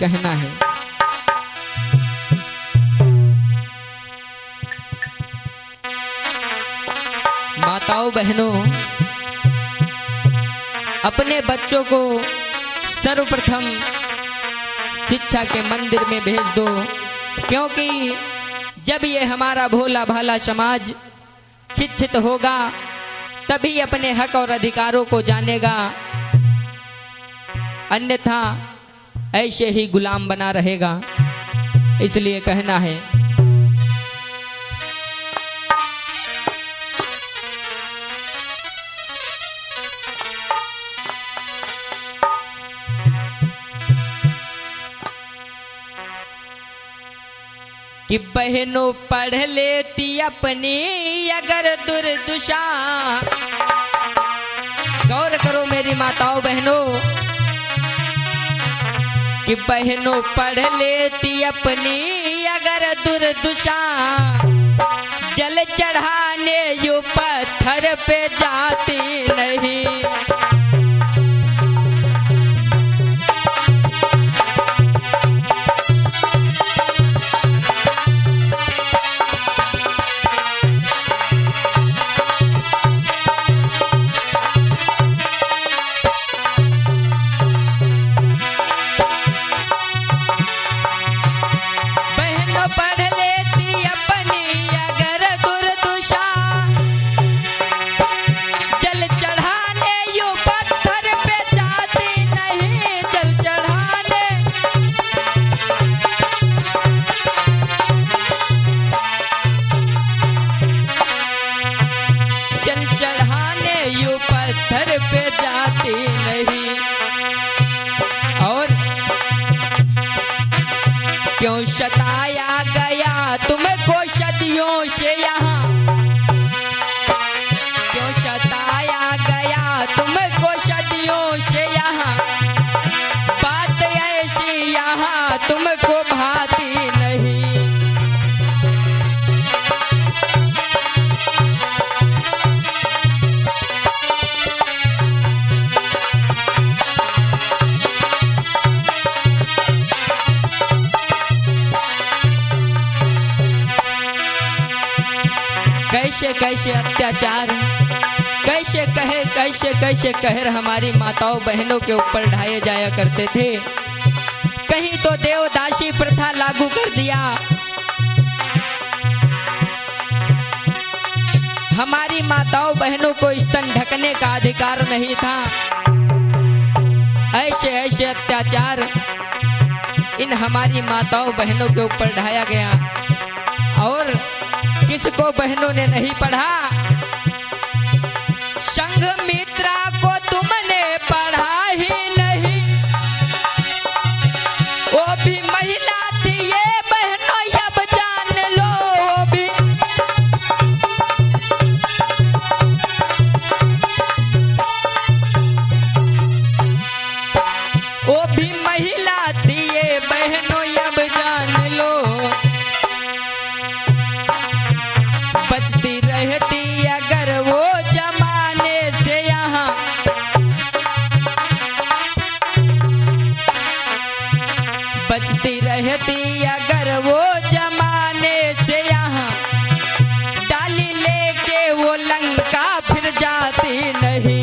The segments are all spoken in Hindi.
कहना है। माताओं बहनों, अपने बच्चों को सर्वप्रथम शिक्षा के मंदिर में भेज दो, क्योंकि जब ये हमारा भोला भाला समाज शिक्षित होगा तभी अपने हक और अधिकारों को जानेगा, अन्यथा ऐसे ही गुलाम बना रहेगा। इसलिए कहना है, कि बहनों पढ़ लेती अपनी अगर दुर्दशा। गौर करो मेरी माताओं बहनों, कि बहनों पढ़ लेती अपनी अगर दुर्दशा, जल चढ़ाने यू पत्थर पे जाती नहीं। पत्थर पे जाती नहीं। और क्यों सताया गया तुमको सदियों से यहाँ, क्यों सताया गया तुमको सदियों से यहाँ, बात ऐसी यहाँ तुमको भाती नहीं। कैसे कैसे अत्याचार, कैसे कैसे कहर हमारी माताओं बहनों के ऊपर ढाए जाया करते थे। कहीं तो देवदासी प्रथा लागू कर दिया, हमारी माताओं बहनों को स्तन ढकने का अधिकार नहीं था। ऐसे ऐसे अत्याचार इन हमारी माताओं बहनों के ऊपर ढाया गया। और किसको बहनों ने नहीं पढ़ा? संघमित्रा को तुमने पढ़ा ही नहीं, वो भी महिला थी ये बहनों अब जान लो। वो भी महिला थी ये बहनों अब जान लो। बचती रहती अगर वो जमाने से यहाँ, बचती रहती अगर वो जमाने से यहाँ, डाली लेके वो लंका फिर जाती नहीं।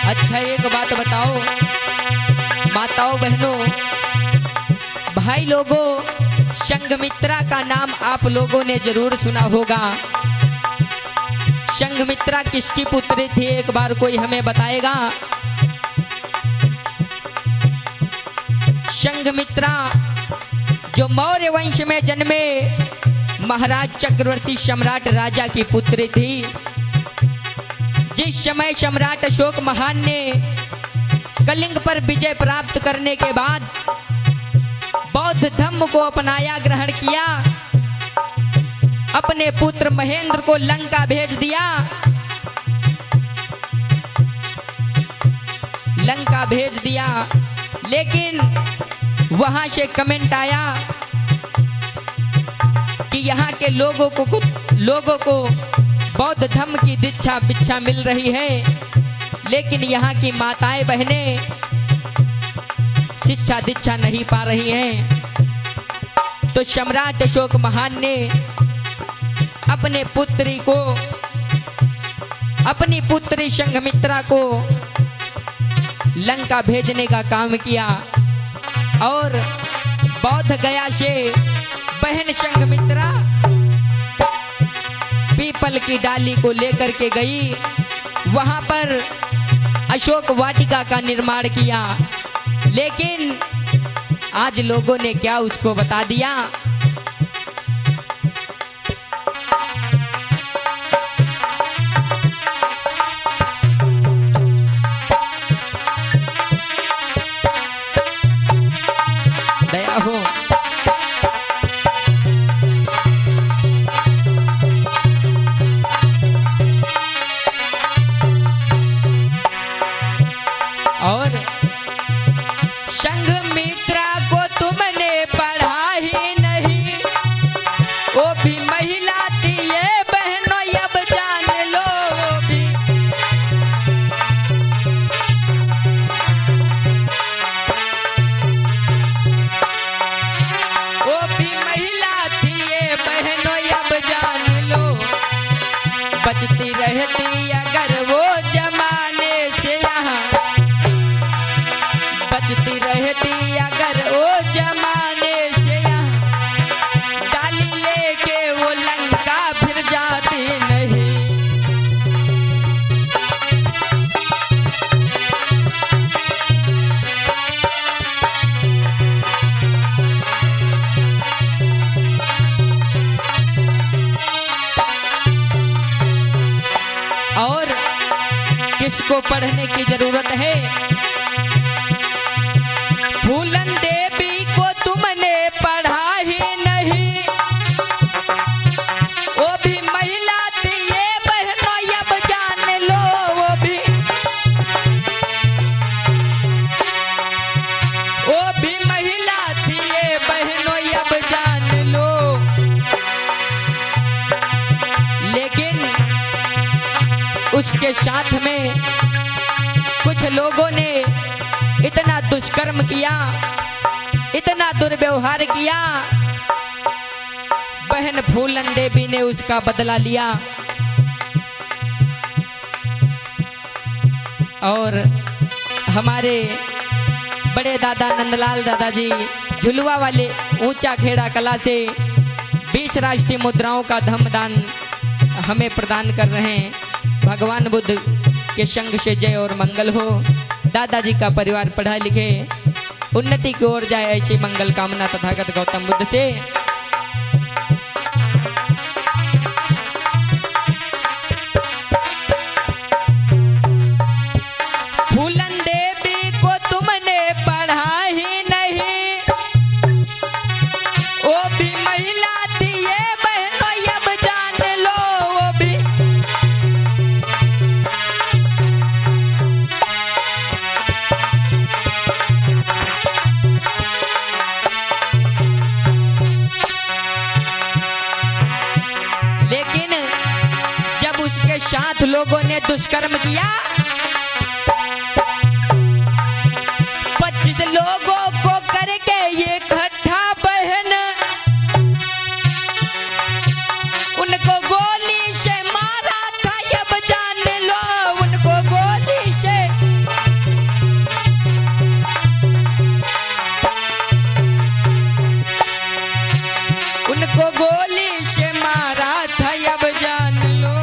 अच्छा एक बात बताओ माताओं बहनों, भाई लोगों, संघमित्रा का नाम आप लोगों ने जरूर सुना होगा। संघमित्रा किसकी पुत्री थी, एक बार कोई हमें बताएगा? संघमित्रा जो मौर्य वंश में जन्मे महाराज चक्रवर्ती सम्राट राजा की पुत्री थी। जिस समय सम्राट अशोक महान ने कलिंग पर विजय प्राप्त करने के बाद बौद्ध धर्म को अपनाया, ग्रहण किया, अपने पुत्र महेंद्र को लंका भेज दिया। लंका भेज दिया, लेकिन वहां से कमेंट आया कि यहाँ के लोगों को बौद्ध धर्म की दीक्षा मिल रही है, लेकिन यहाँ की माताएं बहनें शिक्षा दीक्षा नहीं पा रही हैं। तो सम्राट अशोक महान ने अपनी पुत्री संघमित्रा को लंका भेजने का काम किया और बौद्ध गया से बहन संघमित्रा पीपल की डाली को लेकर के गई, वहां पर अशोक वाटिका का निर्माण किया। लेकिन आज लोगों ने क्या उसको बता दिया, दया हो। और संघमित्रा को तुमने पढ़ा ही नहीं, वो भी महिला थी ये बहनों, अब जान लो। वो भी महिला थी ये बहनों, अब जान लो। बचती रहती अगर वो जमाने से यहाँ, बचती रहती अगर वो जमाने से यहाँ, डाली लेके वो लंका फिर जाती नहीं। और किसको पढ़ने की जरूरत है, फूलन देवी को तुमने पढ़ा ही नहीं, वो भी महिला थी ये बहनों, अब जान लो। वो भी महिला थी ये बहनों, अब जान लो। लेकिन उसके साथ में कुछ लोगों ने इतना दुष्कर्म किया, इतना दुर्व्यवहार किया, बहन फूलन देवी ने उसका बदला लिया। और हमारे बड़े दादा नंदलाल दादाजी झुलवा वाले ऊंचा खेड़ा कला से 20 राष्ट्रीय मुद्राओं का धम्मदान हमें प्रदान कर रहे हैं। भगवान बुद्ध के संग से जय और मंगल हो। दादाजी का परिवार पढ़ा लिखे उन्नति की ओर जाए, ऐसी मंगल कामना तथागत गौतम बुद्ध से। फूलन देवी को तुमने पढ़ा ही नहीं, वो भी महिला थी ये बहनों, अब जान लो। वो भी लेकिन जब उसके साथ लोगों ने दुष्कर्म किया, 25 लोगों को करके ये इकट्ठा बहन उनको गोली से मारा था, अब जान लो। उनको गोली से मारा था, अब जान लो।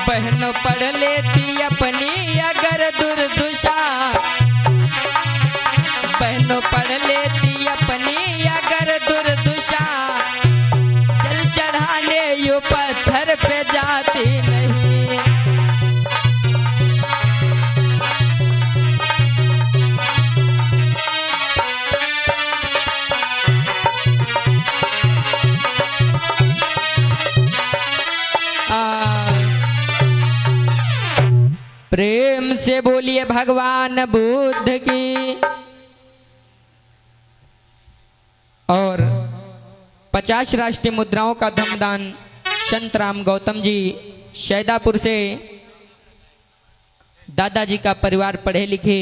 बहन पढ़ लेती अपनी अगर दुर्दशा, बहन पढ़ लेती अपनी अगर दुर्दशा, जल चढ़ाने यू पत्थर पे जाती नहीं। प्रेम से बोलिए भगवान बुद्ध की। और 50 राष्ट्रीय मुद्राओं का धमदान संत राम गौतम जी शैदापुर से। दादाजी का परिवार पढ़े लिखे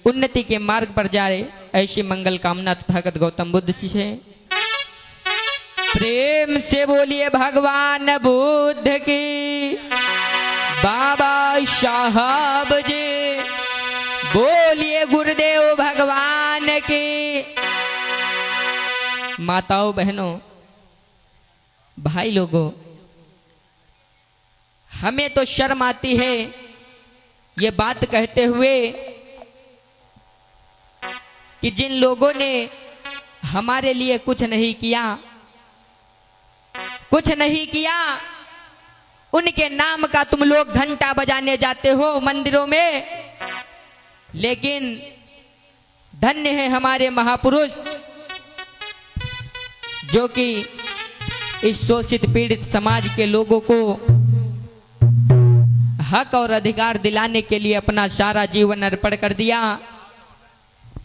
उन्नति के मार्ग पर जाए, ऐसी मंगल कामना तथागत गौतम बुद्ध से। प्रेम से बोलिए भगवान बुद्ध की। बाबा साहब जी बोलिए गुरुदेव भगवान की। माताओं बहनों भाई लोगों, हमें तो शर्म आती है ये बात कहते हुए कि जिन लोगों ने हमारे लिए कुछ नहीं किया, उनके नाम का तुम लोग घंटा बजाने जाते हो मंदिरों में। लेकिन धन्य है हमारे महापुरुष जो कि इस शोषित पीड़ित समाज के लोगों को हक और अधिकार दिलाने के लिए अपना सारा जीवन अर्पण कर दिया।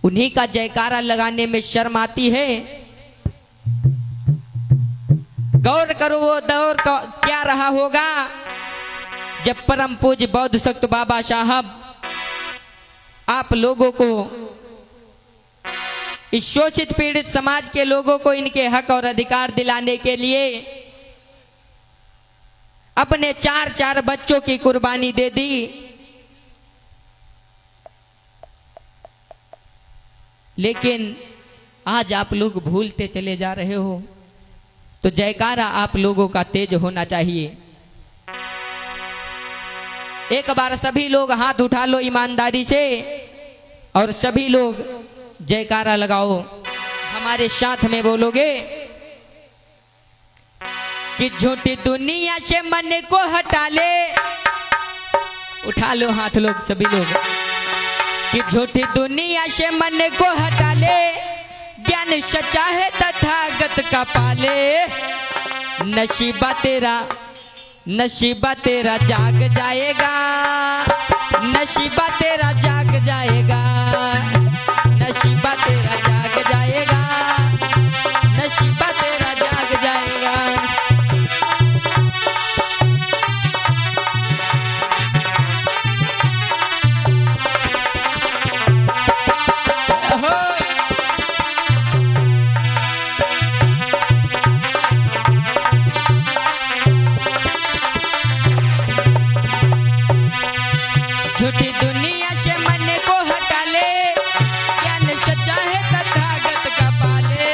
उन्हीं का जयकारा लगाने में शर्म आती है। गौर करो वो दौर क्या रहा होगा जब परम पूज्य बौद्ध सक्त बाबा साहब आप लोगों को, इस शोषित पीड़ित समाज के लोगों को इनके हक और अधिकार दिलाने के लिए अपने 4 बच्चों की कुर्बानी दे दी। लेकिन आज आप लोग भूलते चले जा रहे हो, तो जयकारा आप लोगों का तेज होना चाहिए। एक बार सभी लोग हाथ उठा लो ईमानदारी से और सभी लोग जयकारा लगाओ। हमारे साथ में बोलोगे कि झूठी दुनिया से मन को हटा ले। उठा लो हाथ लोग सभी लोग कि झूठी दुनिया से मन को हटा ले। ज्ञान सच्चा है तथागत का पाले। नशीबा तेरा जाग जाएगा, नशीबा तेरा जाग जाएगा, नशीबा तेरा जाग जाएगा, नशीबा तेरा जाग जाएगा। झूठी दुनिया से मन को हटा ले। ज्ञान सच्चा है तथागत का पाले।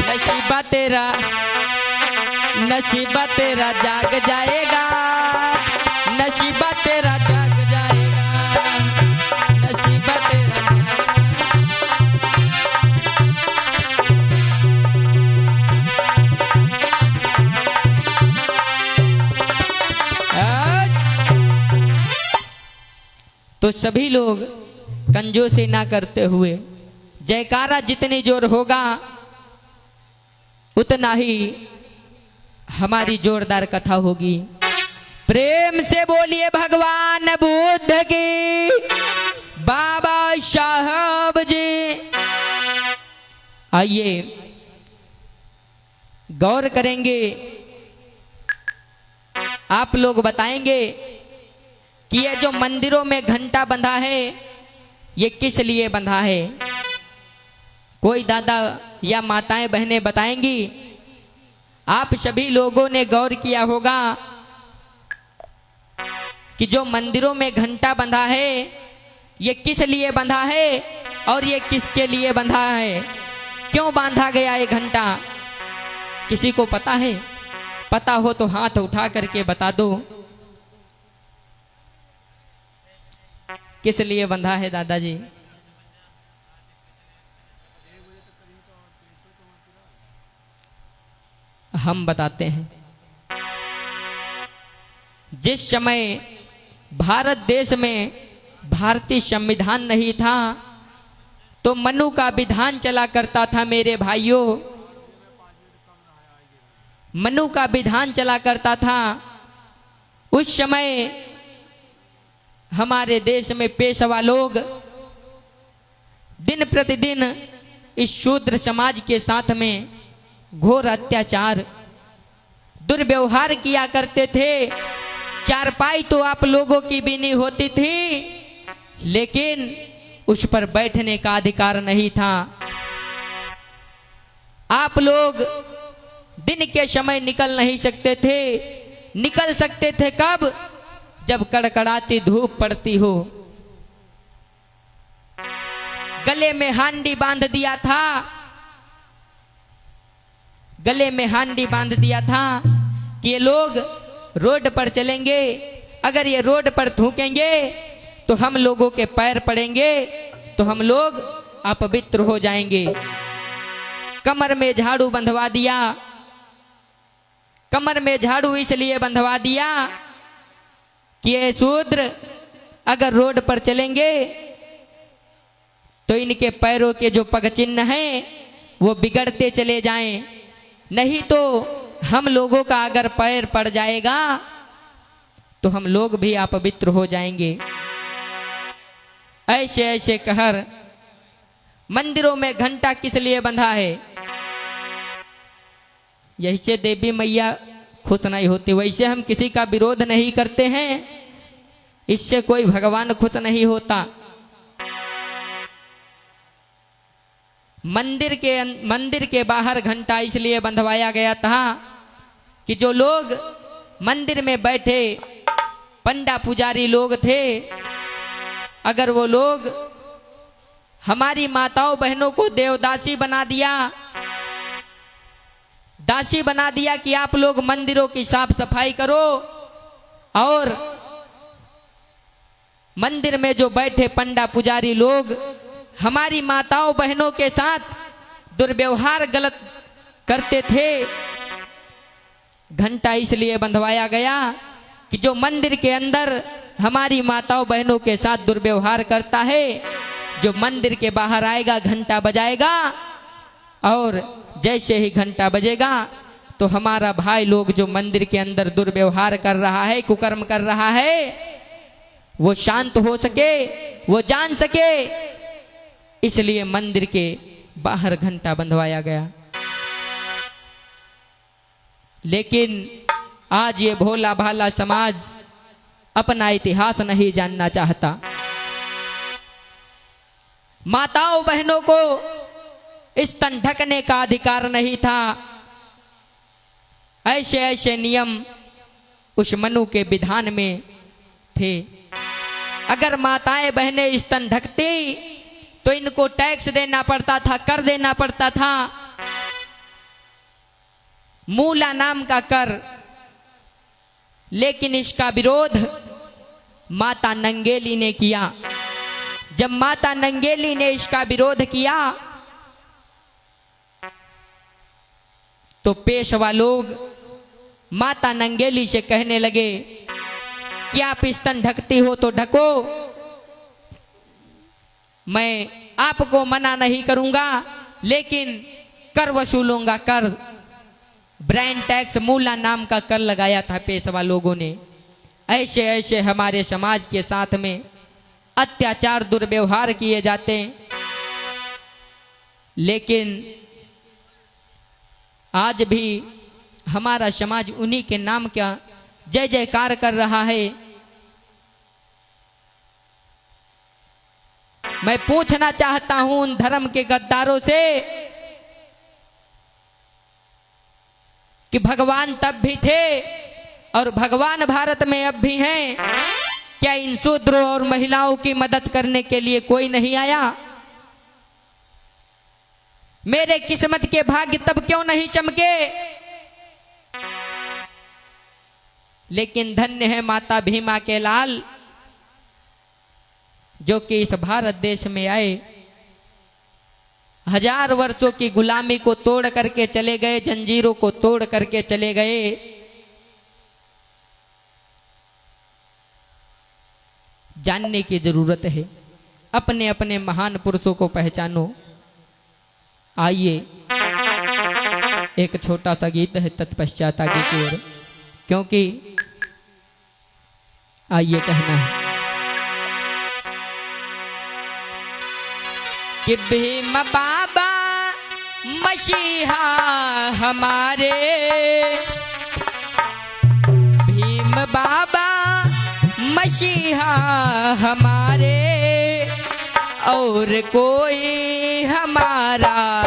नसीबा तेरा जाग जाएगा, नसीबा तेरा जाग जाएगा, नसीबा तेरा तो सभी लोग कंजूसी ना करते हुए जयकारा जितनी जोर होगा उतना ही हमारी जोरदार कथा होगी। प्रेम से बोलिए भगवान बुद्ध की। बाबा साहब जी आइए गौर करेंगे। आप लोग बताएंगे कि ये जो मंदिरों में घंटा बंधा है ये किस लिए बंधा है। कोई दादा या माताएं बहनें बताएंगी। आप सभी लोगों ने गौर किया होगा कि जो मंदिरों में घंटा बंधा है ये किस लिए बंधा है और ये किसके लिए बंधा है, क्यों बांधा गया ये घंटा। किसी को पता है? पता हो तो हाथ उठा करके बता दो किस लिए बंधा है दादाजी। हम बताते हैं। जिस समय भारत देश में भारतीय संविधान नहीं था तो मनु का विधान चला करता था मेरे भाइयों। मनु का विधान चला करता था। उस समय हमारे देश में पेशवा लोग दिन प्रतिदिन इस शूद्र समाज के साथ में घोर अत्याचार दुर्व्यवहार किया करते थे। चारपाई तो आप लोगों की भी नहीं होती थी, लेकिन उस पर बैठने का अधिकार नहीं था। आप लोग दिन के समय निकल नहीं सकते थे। निकल सकते थे कब? जब कड़कड़ाती धूप पड़ती हो। गले में हांडी बांध दिया था, गले में हांडी बांध दिया था कि ये लोग रोड पर चलेंगे, अगर ये रोड पर थूकेंगे तो हम लोगों के पैर पड़ेंगे, तो हम लोग अपवित्र हो जाएंगे। कमर में झाड़ू बंधवा दिया। कमर में झाड़ू इसलिए बंधवा दिया कि ये शूद्र अगर रोड पर चलेंगे तो इनके पैरों के जो पगचिन्ह हैं वो बिगड़ते चले जाएं, नहीं तो हम लोगों का अगर पैर पड़ जाएगा तो हम लोग भी अपवित्र हो जाएंगे। ऐसे ऐसे कहर मंदिरों में घंटा किस लिए बंधा है? यही से देवी मैया खुश नहीं होती। वैसे हम किसी का विरोध नहीं करते हैं, इससे कोई भगवान खुश नहीं होता। मंदिर के बाहर घंटा इसलिए बंधवाया गया था कि जो लोग मंदिर में बैठे पंडा पुजारी लोग थे, अगर वो लोग हमारी माताओं बहनों को देवदासी बना दिया, दासी बना दिया कि आप लोग मंदिरों की साफ सफाई करो, और मंदिर में जो बैठे पंडा पुजारी लोग हमारी माताओं बहनों के साथ दुर्व्यवहार गलत करते थे। घंटा इसलिए बंधवाया गया कि जो मंदिर के अंदर हमारी माताओं बहनों के साथ दुर्व्यवहार करता है, जो मंदिर के बाहर आएगा घंटा बजाएगा, और जैसे ही घंटा बजेगा तो हमारा भाई लोग जो मंदिर के अंदर दुर्व्यवहार कर रहा है, कुकर्म कर रहा है, वो शांत हो सके, वो जान सके, इसलिए मंदिर के बाहर घंटा बंधवाया गया। लेकिन आज ये भोला भाला समाज अपना इतिहास नहीं जानना चाहता। माताओं बहनों को स्तन ढकने का अधिकार नहीं था। ऐसे ऐसे नियम उस मनु के विधान में थे। अगर माताएं बहनें स्तन ढकती तो इनको टैक्स देना पड़ता था, कर देना पड़ता था, मूला नाम का कर। लेकिन इसका विरोध माता नंगेली ने किया। जब माता नंगेली ने इसका विरोध किया तो पेशवा लोग माता नंगेली से कहने लगे कि आप स्तन ढकती हो तो ढको, मैं आपको मना नहीं करूंगा, लेकिन कर वसूलूंगा। कर ब्रांड टैक्स मूला नाम का कर लगाया था पेशवा लोगों ने। ऐसे ऐसे हमारे समाज के साथ में अत्याचार दुर्व्यवहार किए जाते हैं। लेकिन आज भी हमारा समाज उन्हीं के नाम का जय जयकार कर रहा है। मैं पूछना चाहता हूं उन धर्म के गद्दारों से कि भगवान तब भी थे और भगवान भारत में अब भी हैं, क्या इन शूद्रों और महिलाओं की मदद करने के लिए कोई नहीं आया? मेरे किस्मत के भाग्य तब क्यों नहीं चमके? लेकिन धन्य है माता भीमा के लाल, जो कि इस भारत देश में आए, 1000 वर्षों की गुलामी को तोड़ करके चले गए, जंजीरों को तोड़ करके चले गए। जानने की जरूरत है, अपने अपने महान पुरुषों को पहचानो। आइए एक छोटा सा गीत है, तत्पश्चात आगे की ओर, क्योंकि आइए कहना है। कि भीम बाबा मसीहा हमारे, भीम बाबा मसीहा हमारे, और कोई हमारा